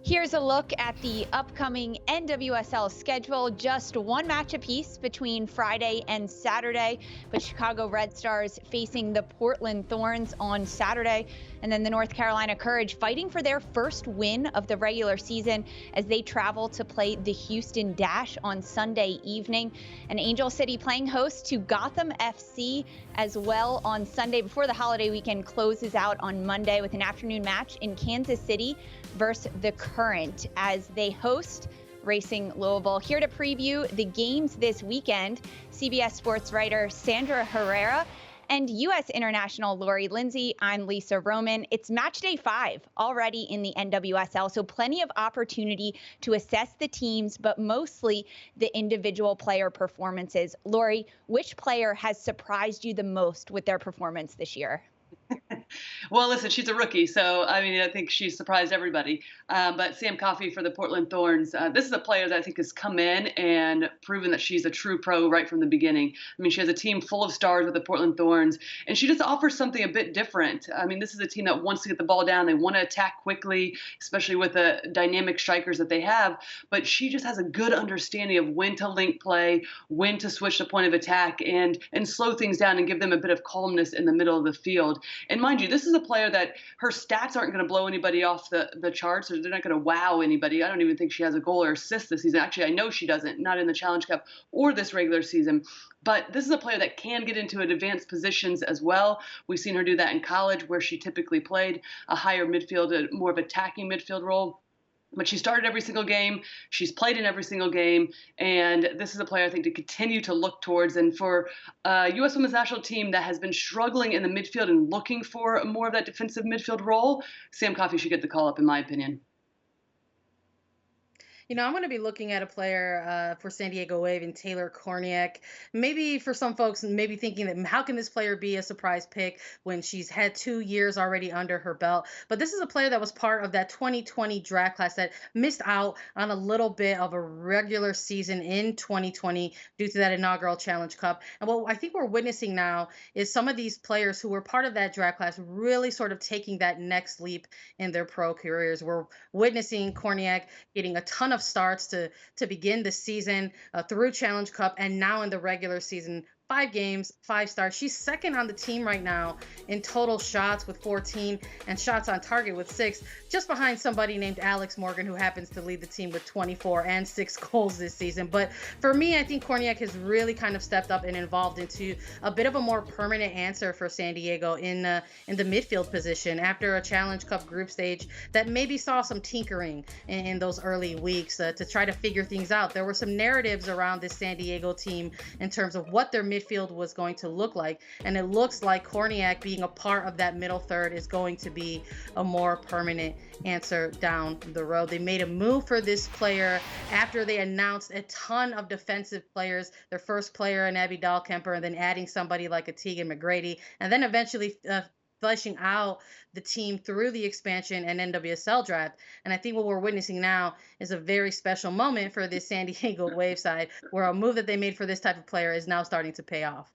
Here's a look at the upcoming NWSL schedule. Just one match apiece between Friday and Saturday, with Chicago Red Stars facing the Portland Thorns on Saturday, and then the North Carolina Courage fighting for their first win of the regular season as they travel to play the Houston Dash on Sunday evening. And Angel City playing host to Gotham FC as well on Sunday before the holiday weekend closes out on Monday with an afternoon match in Kansas City versus the Current as they host Racing Louisville. Here to preview the games this weekend, CBS Sports writer Sandra Herrera and U.S. international Lindsey. I'm Lisa Roman. It's match day 5 already in the NWSL, so plenty of opportunity to assess the teams, but mostly the individual player performances. Lori, which player has surprised you the most with their performance this year? Well, listen, she's a rookie, so I think she surprised everybody. But Sam Coffey for the Portland Thorns, this is a player that I think has come in and proven that she's a true pro right from the beginning. She has a team full of stars with the Portland Thorns, and she just offers something a bit different. This is a team that wants to get the ball down. They want to attack quickly, especially with the dynamic strikers that they have. But she just has a good understanding of when to link play, when to switch the point of attack, and slow things down and give them a bit of calmness in the middle of the field. And mind you, this is a player that her stats aren't going to blow anybody off the charts, or they're not going to wow anybody. I don't even think she has a goal or assist this season. Actually, I know she doesn't, not in the Challenge Cup or this regular season. But this is a player that can get into advanced positions as well. We've seen her do that in college, where she typically played a higher midfield, more of attacking midfield role. But she started every single game. She's played in every single game. And this is a player I think to continue to look towards. And for a U.S. Women's National Team that has been struggling in the midfield and looking for more of that defensive midfield role, Sam Coffey should get the call up, in my opinion. I'm going to be looking at a player for San Diego Wave and Taylor Korniak. Maybe for some folks, maybe thinking that how can this player be a surprise pick when she's had 2 years already under her belt? But this is a player that was part of that 2020 draft class that missed out on a little bit of a regular season in 2020 due to that inaugural Challenge Cup. And what I think we're witnessing now is some of these players who were part of that draft class really sort of taking that next leap in their pro careers. We're witnessing Korniak getting a ton of starts to begin the season through Challenge Cup and now in the regular season. 5 games, 5 starts. She's second on the team right now in total shots with 14 and shots on target with 6, just behind somebody named Alex Morgan, who happens to lead the team with 24 and 6 goals this season. But for me, I think Korniak has really kind of stepped up and evolved into a bit of a more permanent answer for San Diego in the midfield position after a Challenge Cup group stage that maybe saw some tinkering in those early weeks to try to figure things out. There were some narratives around this San Diego team in terms of what their midfield was going to look like, and it looks like Korniak being a part of that middle third is going to be a more permanent answer down the road. They made a move for this player after they announced a ton of defensive players, their first player in Abby Dahlkemper, and then adding somebody like a Tegan McGrady, and then eventually fleshing out the team through the expansion and NWSL draft. And I think what we're witnessing now is a very special moment for this San Diego Wave side, where a move that they made for this type of player is now starting to pay off.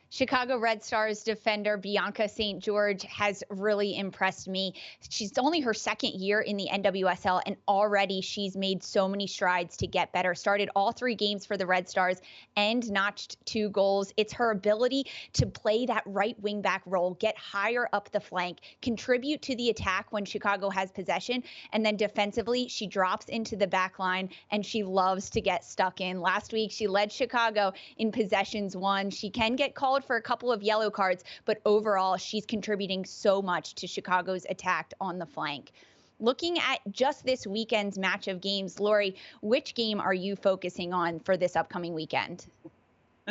Chicago Red Stars defender Bianca St. George has really impressed me. She's only her second year in the NWSL, and already she's made so many strides to get better. Started all 3 games for the Red Stars and notched 2 goals. It's her ability to play that right wing back role, get higher up the flank, contribute to the attack when Chicago has possession, and then defensively she drops into the back line and she loves to get stuck in. Last week she led Chicago in possessions won. She can get called for a couple of yellow cards, but overall, she's contributing so much to Chicago's attack on the flank. Looking at just this weekend's match of games, Lori, which game are you focusing on for this upcoming weekend?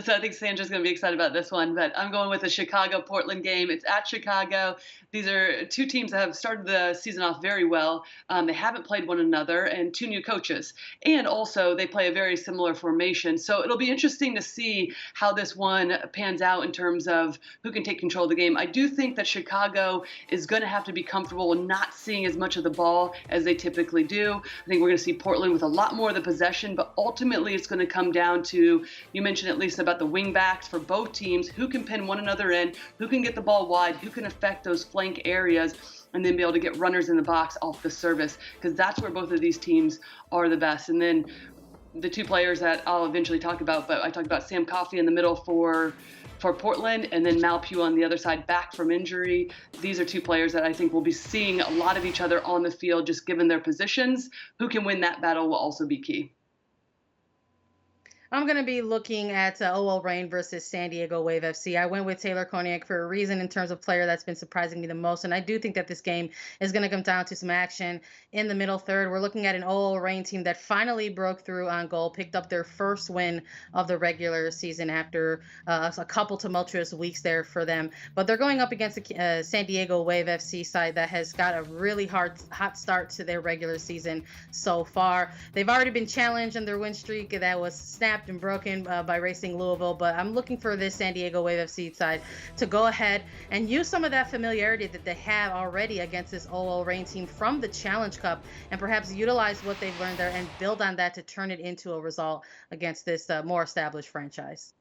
So I think Sandra's going to be excited about this one, but I'm going with the Chicago-Portland game. It's at Chicago. These are 2 teams that have started the season off very well. They haven't played one another, and 2 new coaches. And also, they play a very similar formation. So it'll be interesting to see how this one pans out in terms of who can take control of the game. I do think that Chicago is going to have to be comfortable in not seeing as much of the ball as they typically do. I think we're going to see Portland with a lot more of the possession, but ultimately it's going to come down to, you mentioned at least about the wing backs for both teams, who can pin one another in, who can get the ball wide, who can affect those flank areas. and then be able to get runners in the box off the service, because that's where both of these teams are the best. And then the two players that I'll eventually talk about, but I talked about Sam Coffey in the middle for Portland, and then Mal Pugh on the other side back from injury. These are two players that I think will be seeing a lot of each other on the field, just given their positions. Who can win that battle will also be key. I'm going to be looking at OL Reign versus San Diego Wave FC. I went with Taylor Korniak for a reason in terms of player that's been surprising me the most. And I do think that this game is going to come down to some action in the middle third. We're looking at an OL Reign team that finally broke through on goal, picked up their first win of the regular season after a couple tumultuous weeks there for them. But they're going up against the San Diego Wave FC side that has got a really hot start to their regular season so far. They've already been challenged in their win streak that was snapped and broken by Racing Louisville, but I'm looking for this San Diego Wave FC side to go ahead and use some of that familiarity that they have already against this OL Reign team from the Challenge Cup, and perhaps utilize what they've learned there and build on that to turn it into a result against this more established franchise.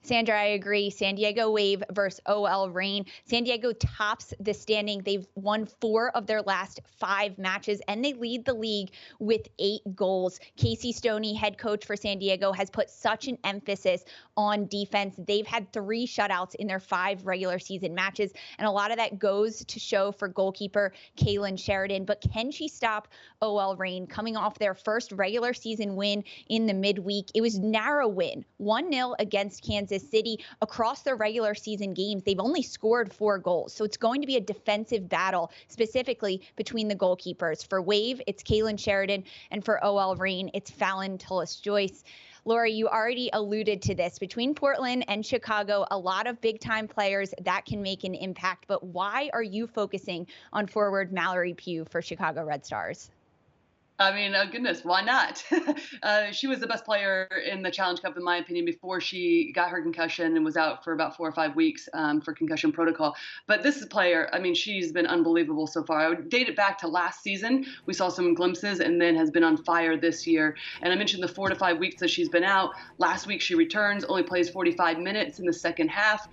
Sandra, I agree. San Diego Wave versus OL Reign. San Diego tops the standing. They've won 4 of their last 5 matches, and they lead the league with 8 goals. Casey Stoney, head coach for San Diego, has put such an emphasis on defense. They've had 3 shutouts in their 5 regular season matches, and a lot of that goes to show for goalkeeper Kaylin Sheridan. But can she stop OL Reign coming off their first regular season win in the midweek? It was narrow win, 1-0 against Kansas City. Across their regular season games, they've only scored 4 goals. So it's going to be a defensive battle, specifically between the goalkeepers. For Wave, it's Kaylin Sheridan, and for OL Reign, it's Fallon Tullis-Joyce. Lori, you already alluded to this. Between Portland and Chicago, a lot of big-time players that can make an impact. But why are you focusing on forward Mallory Pugh for Chicago Red Stars? I mean, goodness, why not? She was the best player in the Challenge Cup, in my opinion, before she got her concussion and was out for about 4 or 5 weeks for concussion protocol. But this player, I mean, she's been unbelievable so far. I would date it back to last season. We saw some glimpses, and then has been on fire this year. And I mentioned the 4 to 5 weeks that she's been out. Last week she returns, only plays 45 minutes in the second half.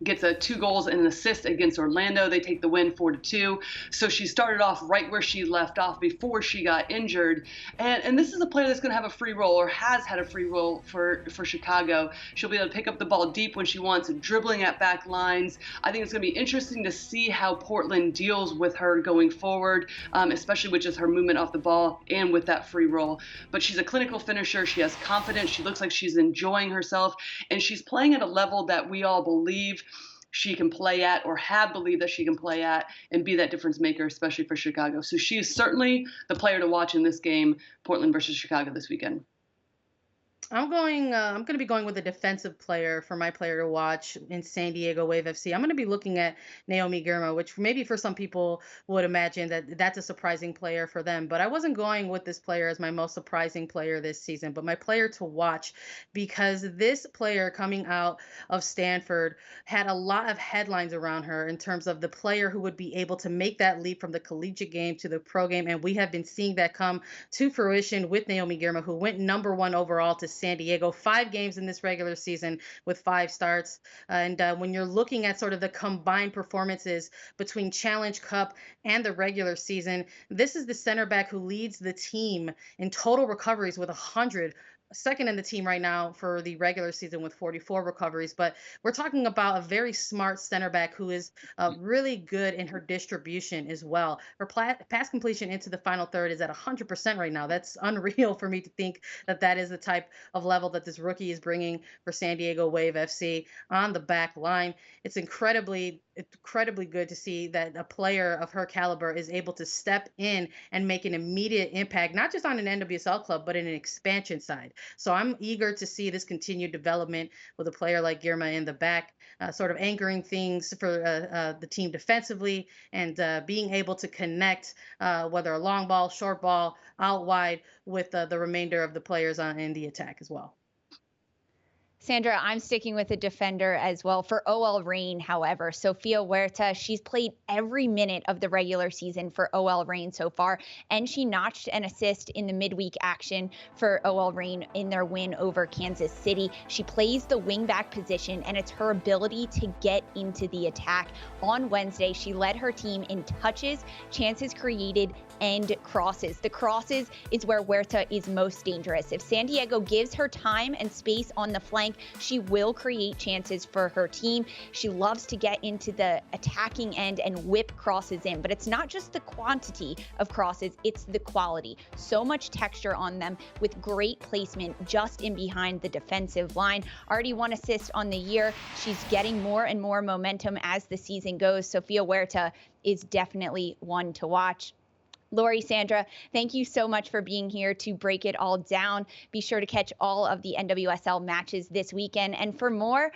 Gets 2 goals and an assist against Orlando. They take the win 4-2. So she started off right where she left off before she got injured. And this is a player that's going to have a free role, or has had a free role for Chicago. She'll be able to pick up the ball deep when she wants, dribbling at back lines. I think it's going to be interesting to see how Portland deals with her going forward, especially with just her movement off the ball and with that free role. But she's a clinical finisher. She has confidence. She looks like she's enjoying herself, and she's playing at a level that we all believe she can play at, or have believed that she can play at, and be that difference maker, especially for Chicago. So she is certainly the player to watch in this game, Portland versus Chicago this weekend. I'm going to be going with a defensive player for my player to watch in San Diego Wave FC. I'm going to be looking at Naomi Girma, which maybe for some people would imagine that that's a surprising player for them. But I wasn't going with this player as my most surprising player this season, but my player to watch, because this player coming out of Stanford had a lot of headlines around her in terms of the player who would be able to make that leap from the collegiate game to the pro game. And we have been seeing that come to fruition with Naomi Girma, who went number 1 overall to San Diego, 5 games in this regular season with 5 starts. And when you're looking at sort of the combined performances between Challenge Cup and the regular season, this is the center back who leads the team in total recoveries with 100. Second in the team right now for the regular season with 44 recoveries. But we're talking about a very smart center back who is really good in her distribution as well. Her pass completion into the final third is at 100% right now. That's unreal for me to think that that is the type of level that this rookie is bringing for San Diego Wave FC on the back line. It's incredibly good to see that a player of her caliber is able to step in and make an immediate impact, not just on an NWSL club, but in an expansion side. So I'm eager to see this continued development with a player like Girma in the back, sort of anchoring things for the team defensively, and being able to connect, whether a long ball, short ball, out wide, with the remainder of the players in the attack as well. Sandra, I'm sticking with a defender as well. For OL Reign, however, Sofia Huerta, she's played every minute of the regular season for OL Reign so far, and she notched an assist in the midweek action for OL Reign in their win over Kansas City. She plays the wingback position, and it's her ability to get into the attack. On Wednesday, she led her team in touches, chances created, and crosses. The crosses is where Huerta is most dangerous. If San Diego gives her time and space on the flank, she will create chances for her team. She loves to get into the attacking end and whip crosses in, but it's not just the quantity of crosses, it's the quality. So much texture on them with great placement just in behind the defensive line. Already 1 assist on the year. She's getting more and more momentum as the season goes. Sofia Huerta is definitely one to watch. Lori, Sandra, thank you so much for being here to break it all down. Be sure to catch all of the NWSL matches this weekend. And for more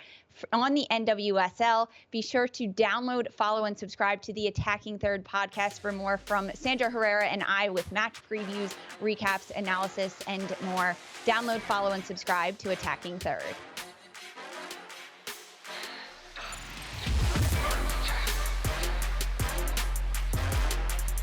on the NWSL, be sure to download, follow, and subscribe to the Attacking Third podcast for more from Sandra Herrera and I with match previews, recaps, analysis, and more. Download, follow, and subscribe to Attacking Third.